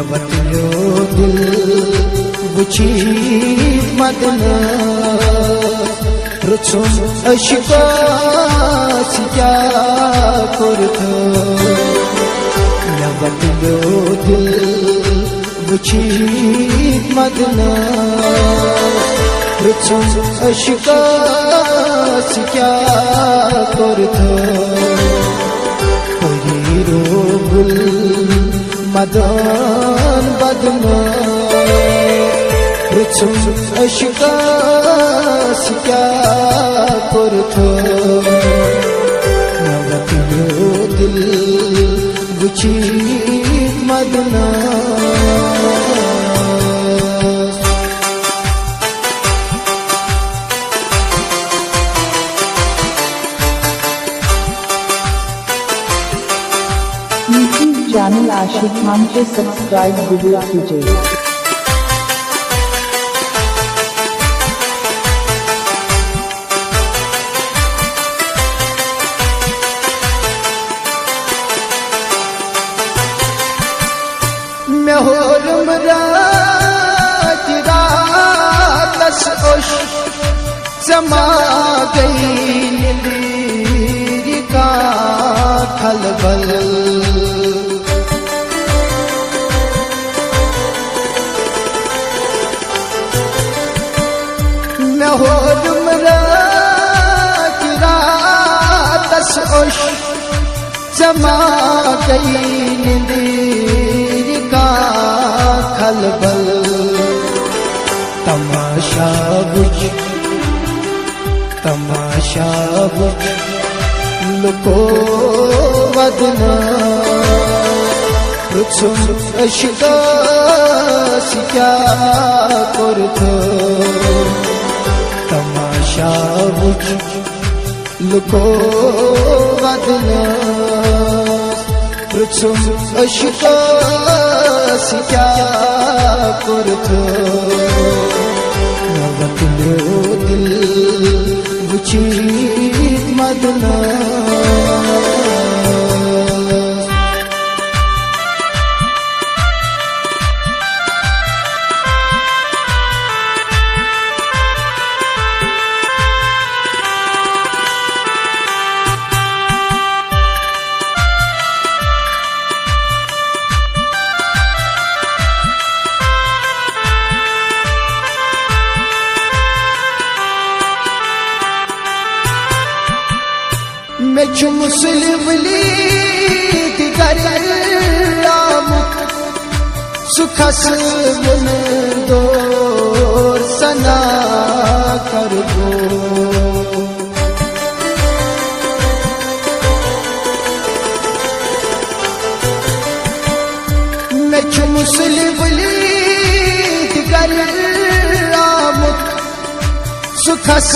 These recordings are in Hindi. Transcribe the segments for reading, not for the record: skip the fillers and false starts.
वतलो दिल बुची मदना रुचुम अशका क्या करत वतलो दिल बुची मदना रुचुम अशका क्या करत हीरो गुल मदन बदना रुचुम अशका क्या करत वतलो दिल बुची मदना चैनल आशिक खान को सब्सक्राइब जरूर कीजिए। मैं होरम रात रातस ओश समा गई नींद का खलबल मैं होरम रात रातस ओश समा गई नींद का खलबल तमाशा बुझ लुको वदना रुचुम अशका क्या करत तमाशा बुझ लुको वदना रुचुम अशका क्या करत वतलो दिल बुची मदना मैं मुस्लिम दिगराम सुखस मन दोर सना कर दो मैं मुस्लिम दिगराम सुखस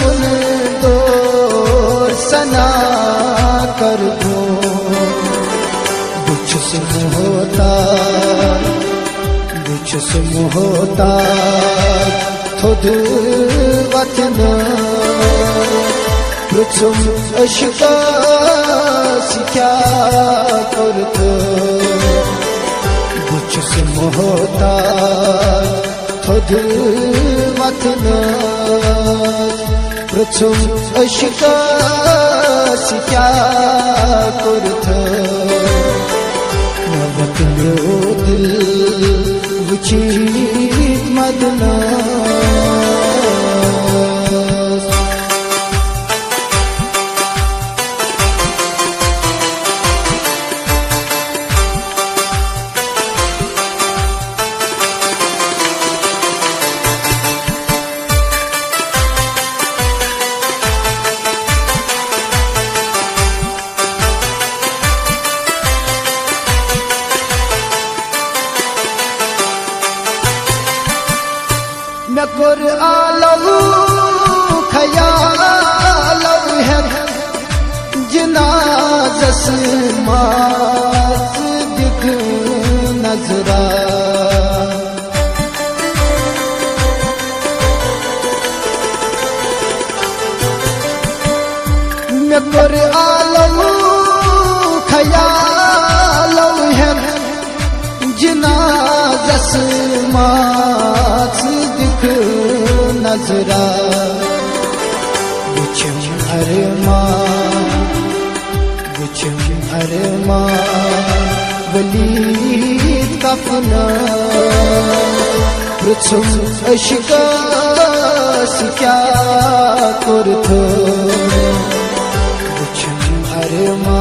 मन दोर सना कर दो बुझस मोहता खुद वतना रुचुम अशका क्या करत बुझस मोहता खुद वतना रुचुम अशका क्या करत वतलो दिल बुची मदना मैं कुरआलहू खयालहू है जनाज़स मास दिख नजरा मैं कुरआलहू खयालहू है जना माच दिख नजरा गुछम अरमा वलीद कफना पृथुम अशकास क्या कुरथो गुछम अरमा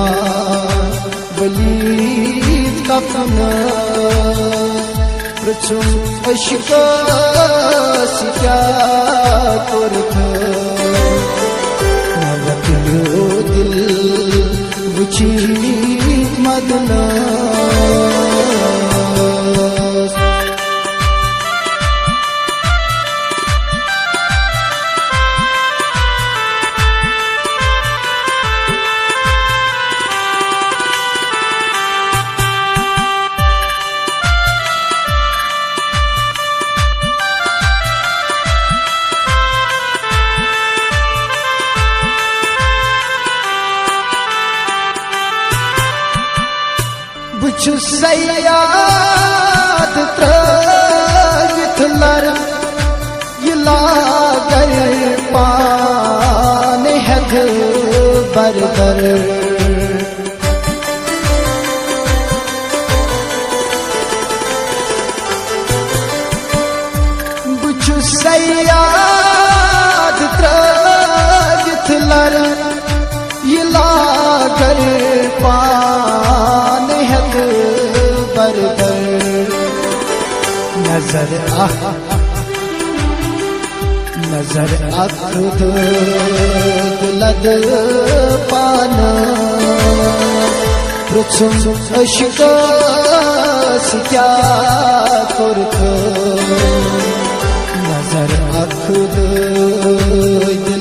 वलीद कफना पृथुम अशकास क्या कुरथो नवतिलो दिल बुची मदना बुछु सयाद त्रवित लर लागर पान हद बरबर बुछु सयाद त्रवित लर लागर पान हद बरबर नजर अखुद लद पाना पृथुम अशकास क्या कुरथो नजर अखुद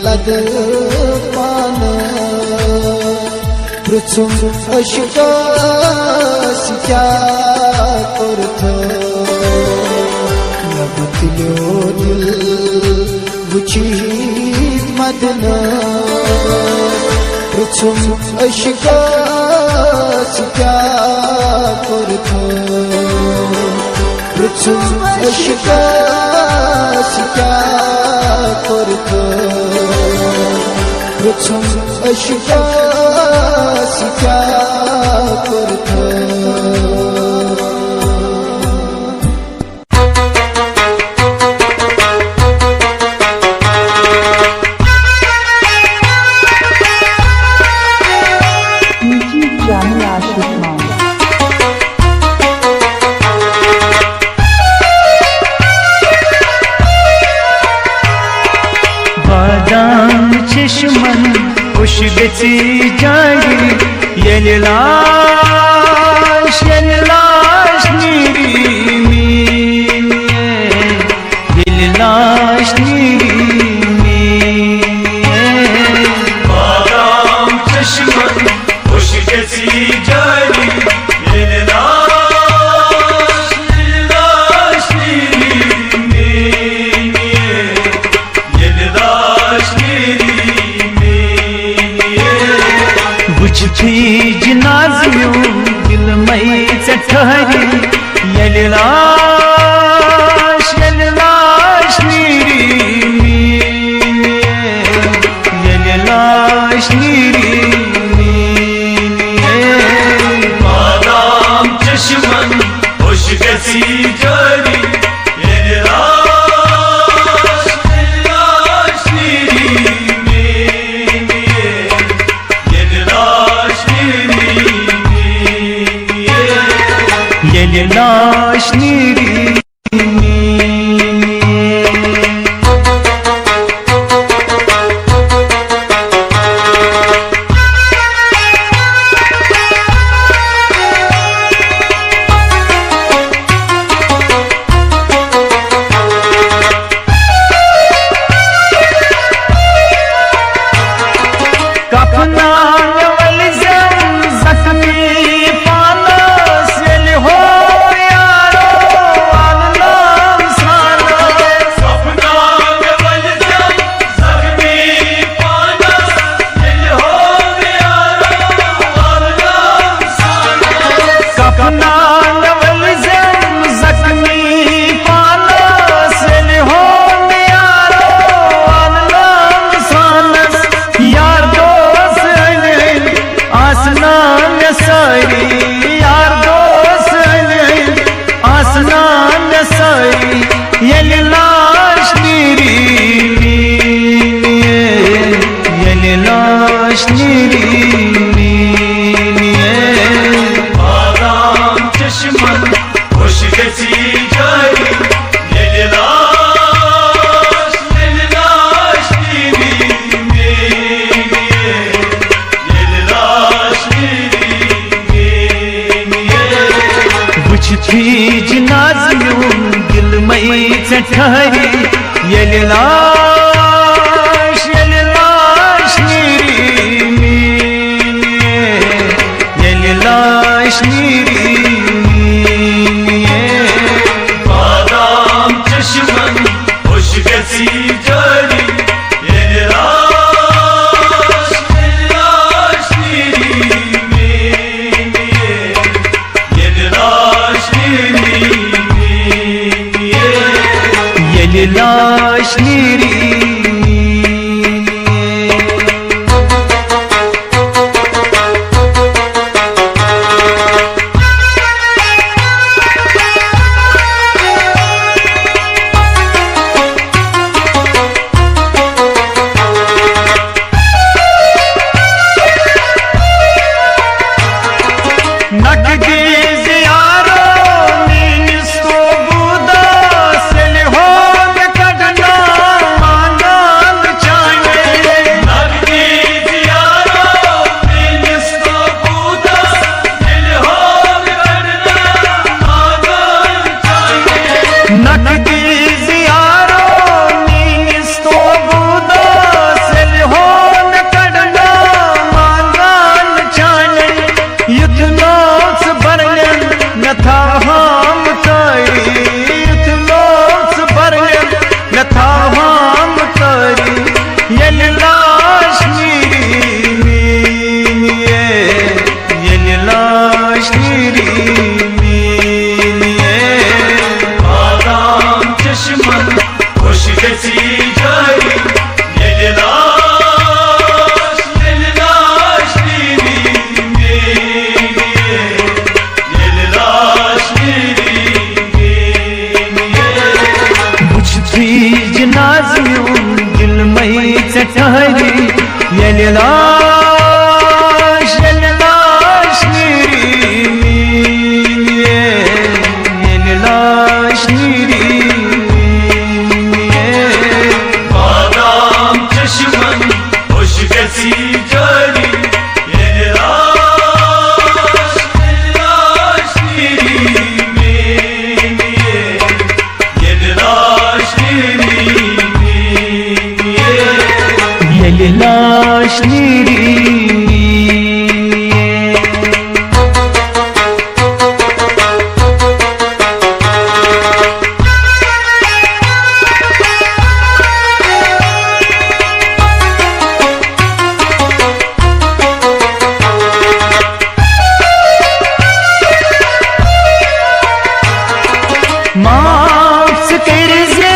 लद पाना पृथुम अशकास क्या कुरथो नबतिलो दिल बुची मदना पृथुम अशकास क्या कुरथो पृथुम अशकास क्या कुरथो पृथुम अशकास क्या कुरथो बादाम चश्मन खुश गची जारी येल लाश नीरी में येल लाश नीरी में बादाम चश्मन खुश गची जारी येल लाश नीरी में येल लाश बुझी जनाजियों दिल मई ठहरी येल लाश नीरी में येल लाश नीरी में बादाम चश्मन खुश गची जारी येल लाश नीरी में येल लाश नीरी कफना जख्मी पाना से हो यारो çeşmen hoş gesi cari. Yelilaş, yelilaş dirimi, yelilaş dirimi. Vıçtı cinazmyum dil mei çeşari. Yelilaş, yelilaş dirimi, yelilaş dirimi. Badam çeşmen hoş gesi cari. Yelilaş, yelilaş dirimi, yelilaş dirimi, yelilaş dirimi. Yelilaş, yelilaş dirimi, yelilaş dirimi. Badam çeşmen hoş gesi cari. Yelilaş, yelilaş dirimi, yelilaş dirimi, yelilaş dirimi. माफ करिए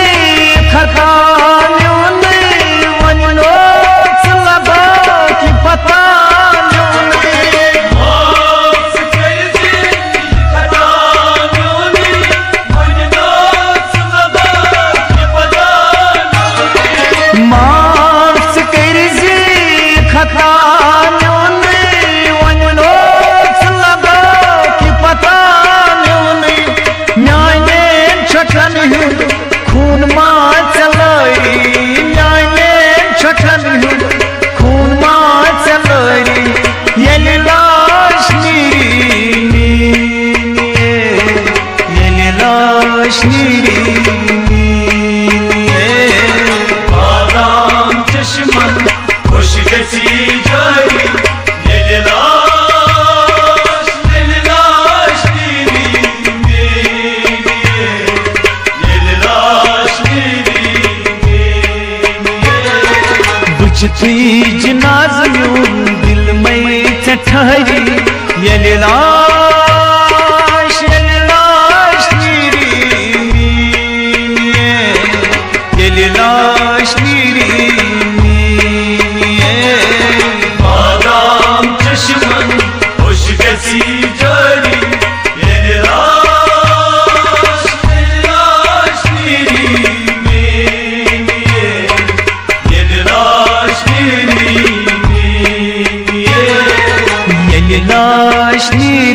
खता न्यूने वनो लबा की पता न्यूने। माफ करिए खता न्यूने वनो लबा की पता न्यूने। माफ करिए खता न्यूने वनो लबा की पता न्यूने। न्याने छठन खून मां चलरी, न्याने छठन खून मां चलरी। यलिलाश नीरी, यलिलाश नीरी। बादाम चश्मन खुश गसी जारी। यलिलाश, यलिलाश नीरी, बुझती जनाज़्यूं दिल में ठहरी। यलिलाश, यलिलाश नीरी, यलिलाश नीरी। बादाम चश्मन खुश गसी जारी। यलिलाश, यलिलाश नीरी, यलिलाश नीरी, यलिलाश नीरी।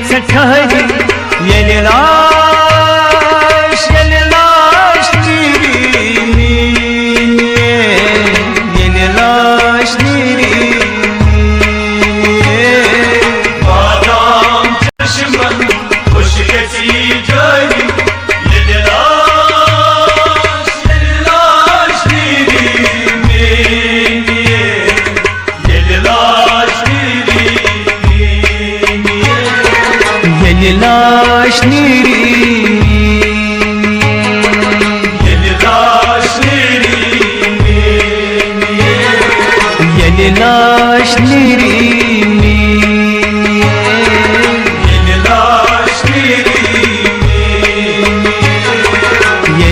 ठहरी ये लाश नीरी ये लाश नीरी बादाम चश्मन खुश गसी जारी ये लाश नीरी ये लाश नीरी ये लाश नीरी ये लाश नीरी ये लाश नीरी ये लाश नीरी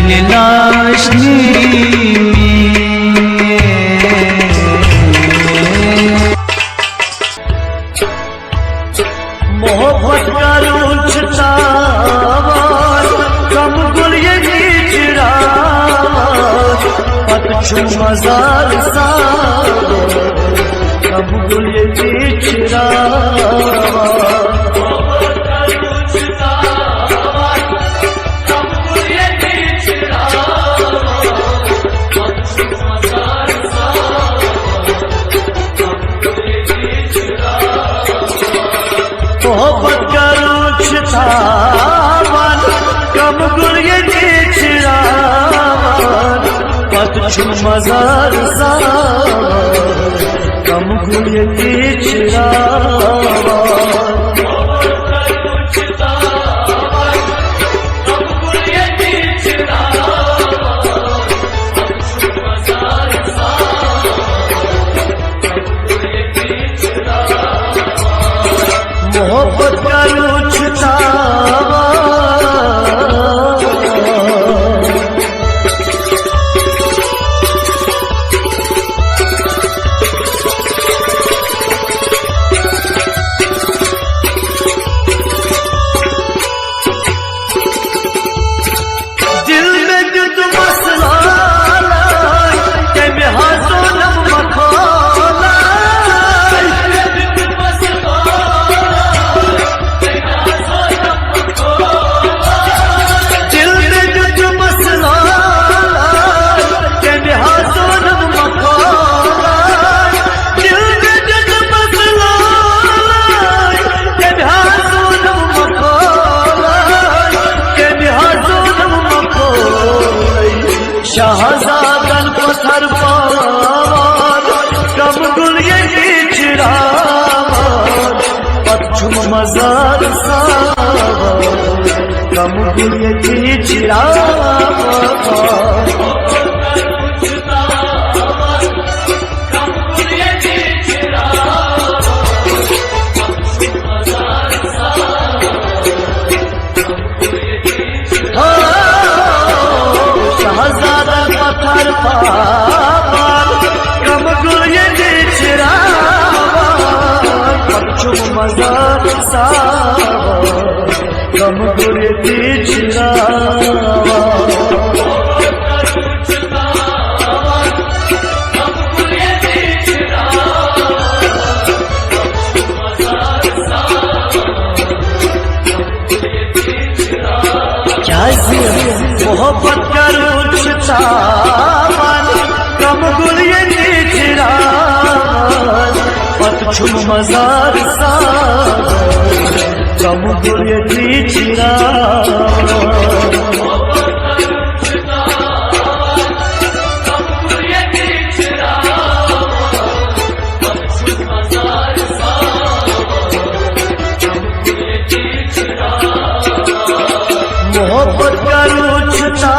ये लाश नीरी मोहब्बत का रूठता कम गुल ये नीचरा पतझड़ मजार सा कम गुल ये नीचरा मोहब्बत का रूठता कम गुल ये नीचरा पतझड़ मजार सा कम गुल ये नीचरा मोहब्बत का रूठता दिल में जुद मसला के में हाथों नम मखोला दिल में जुद मसला के में हाथों नम मखोला दिल में जुद मसला के में हाथों नम मखोला के में हाथों नम शाहजादन पत्थर पार कम गुल ये नीचरा पतझड़ मजार सा कम गुल ये नीचरा शाहजादन पत्थर पार कम गुल ये नीचरा पतझड़ मजार सा कम गुल ये नीचरा मोहब्बत का रूठता कम गुल ये नीचरा पतझड़ मजार सा कम गुल ये नीचरा मोहब्बत का रूठता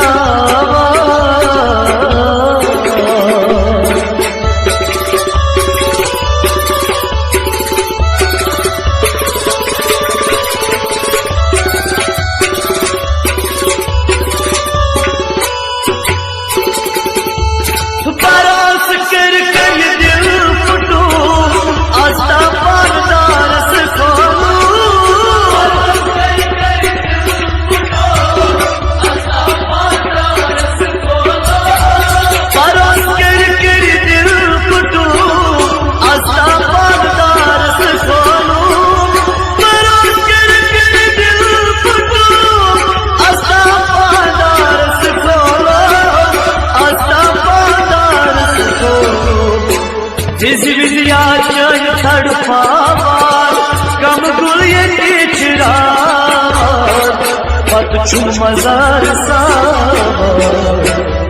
पतछुम मजार सावा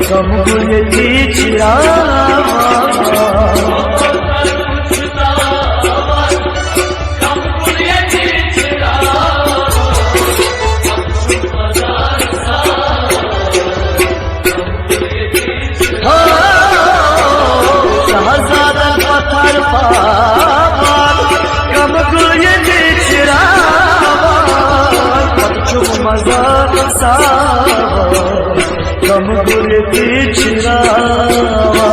कम गुलती चिरावा मजार सावा कम गुलती चिरावा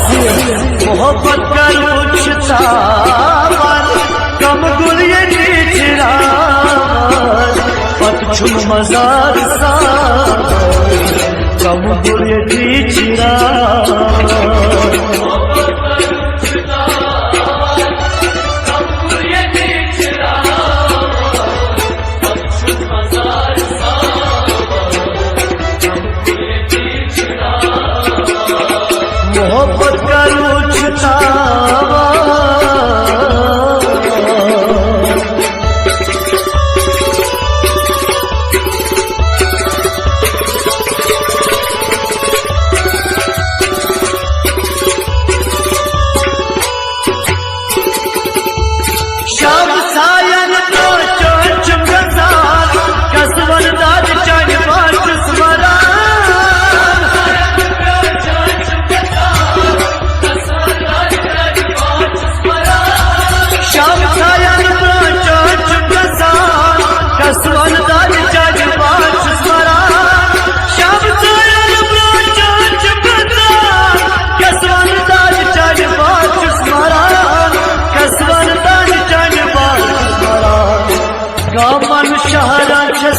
मोहब्बत का रुचता कम गुलती चिरावा पतछुम मजार सावा कम गुलती चिरावा मोहब्बत का रुचता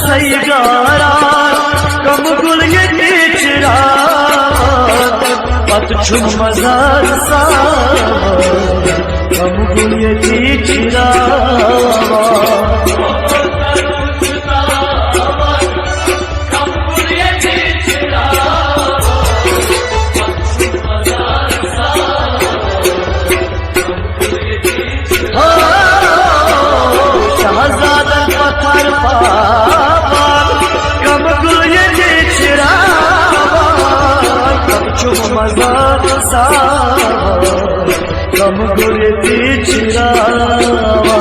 सही गारा कम गुलती चिरावा पतछुम मजार सावा कम गुलती चिरावा मजार सावा कम गुलती चिरावा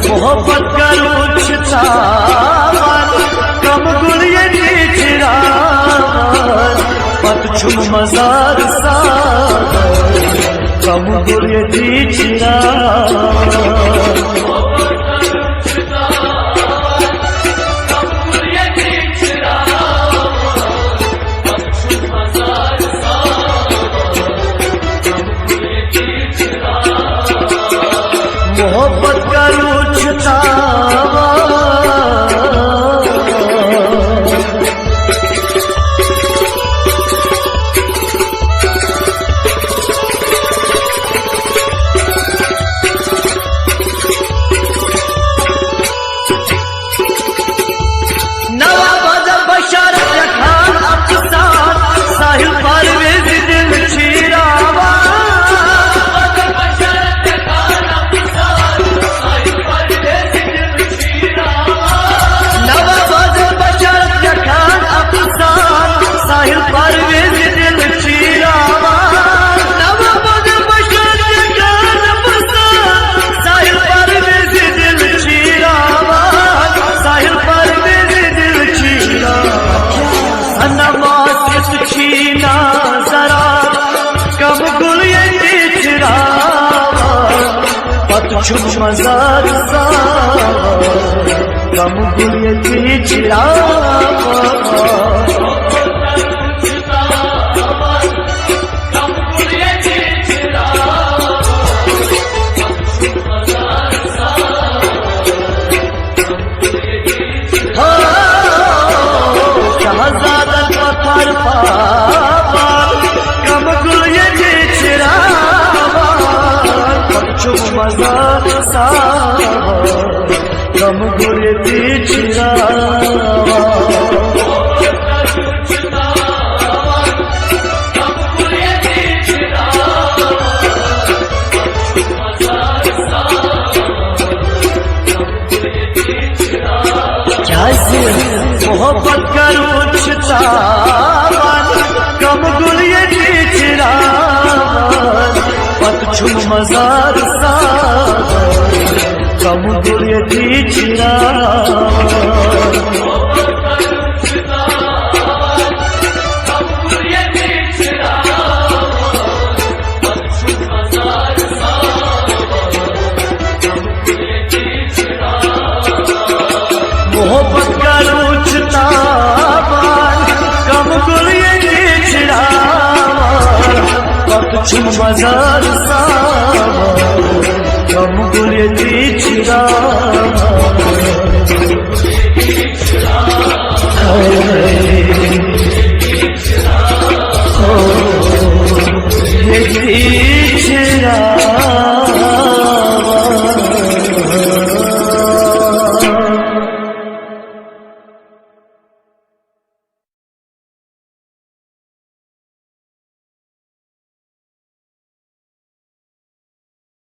मोहब्बत का रुचता कम गुलती चिरावा पतछुम मजार सावा कम गुलती चिरावा मोहब्बत का रुचता पतछुम मजार सावा कम गुलती चिरावा शहजादा पत्थर पश्चिम मजार कम गुरती चिरावा मोहब्बत का रुचता कम गुलियती चिरावा पश्चिम मजार कम गुलियती चिरावा मोहब्बत का रुचता कम गुलियती चिरावा पश्चिम मजार कम गुलियती चिरावा ये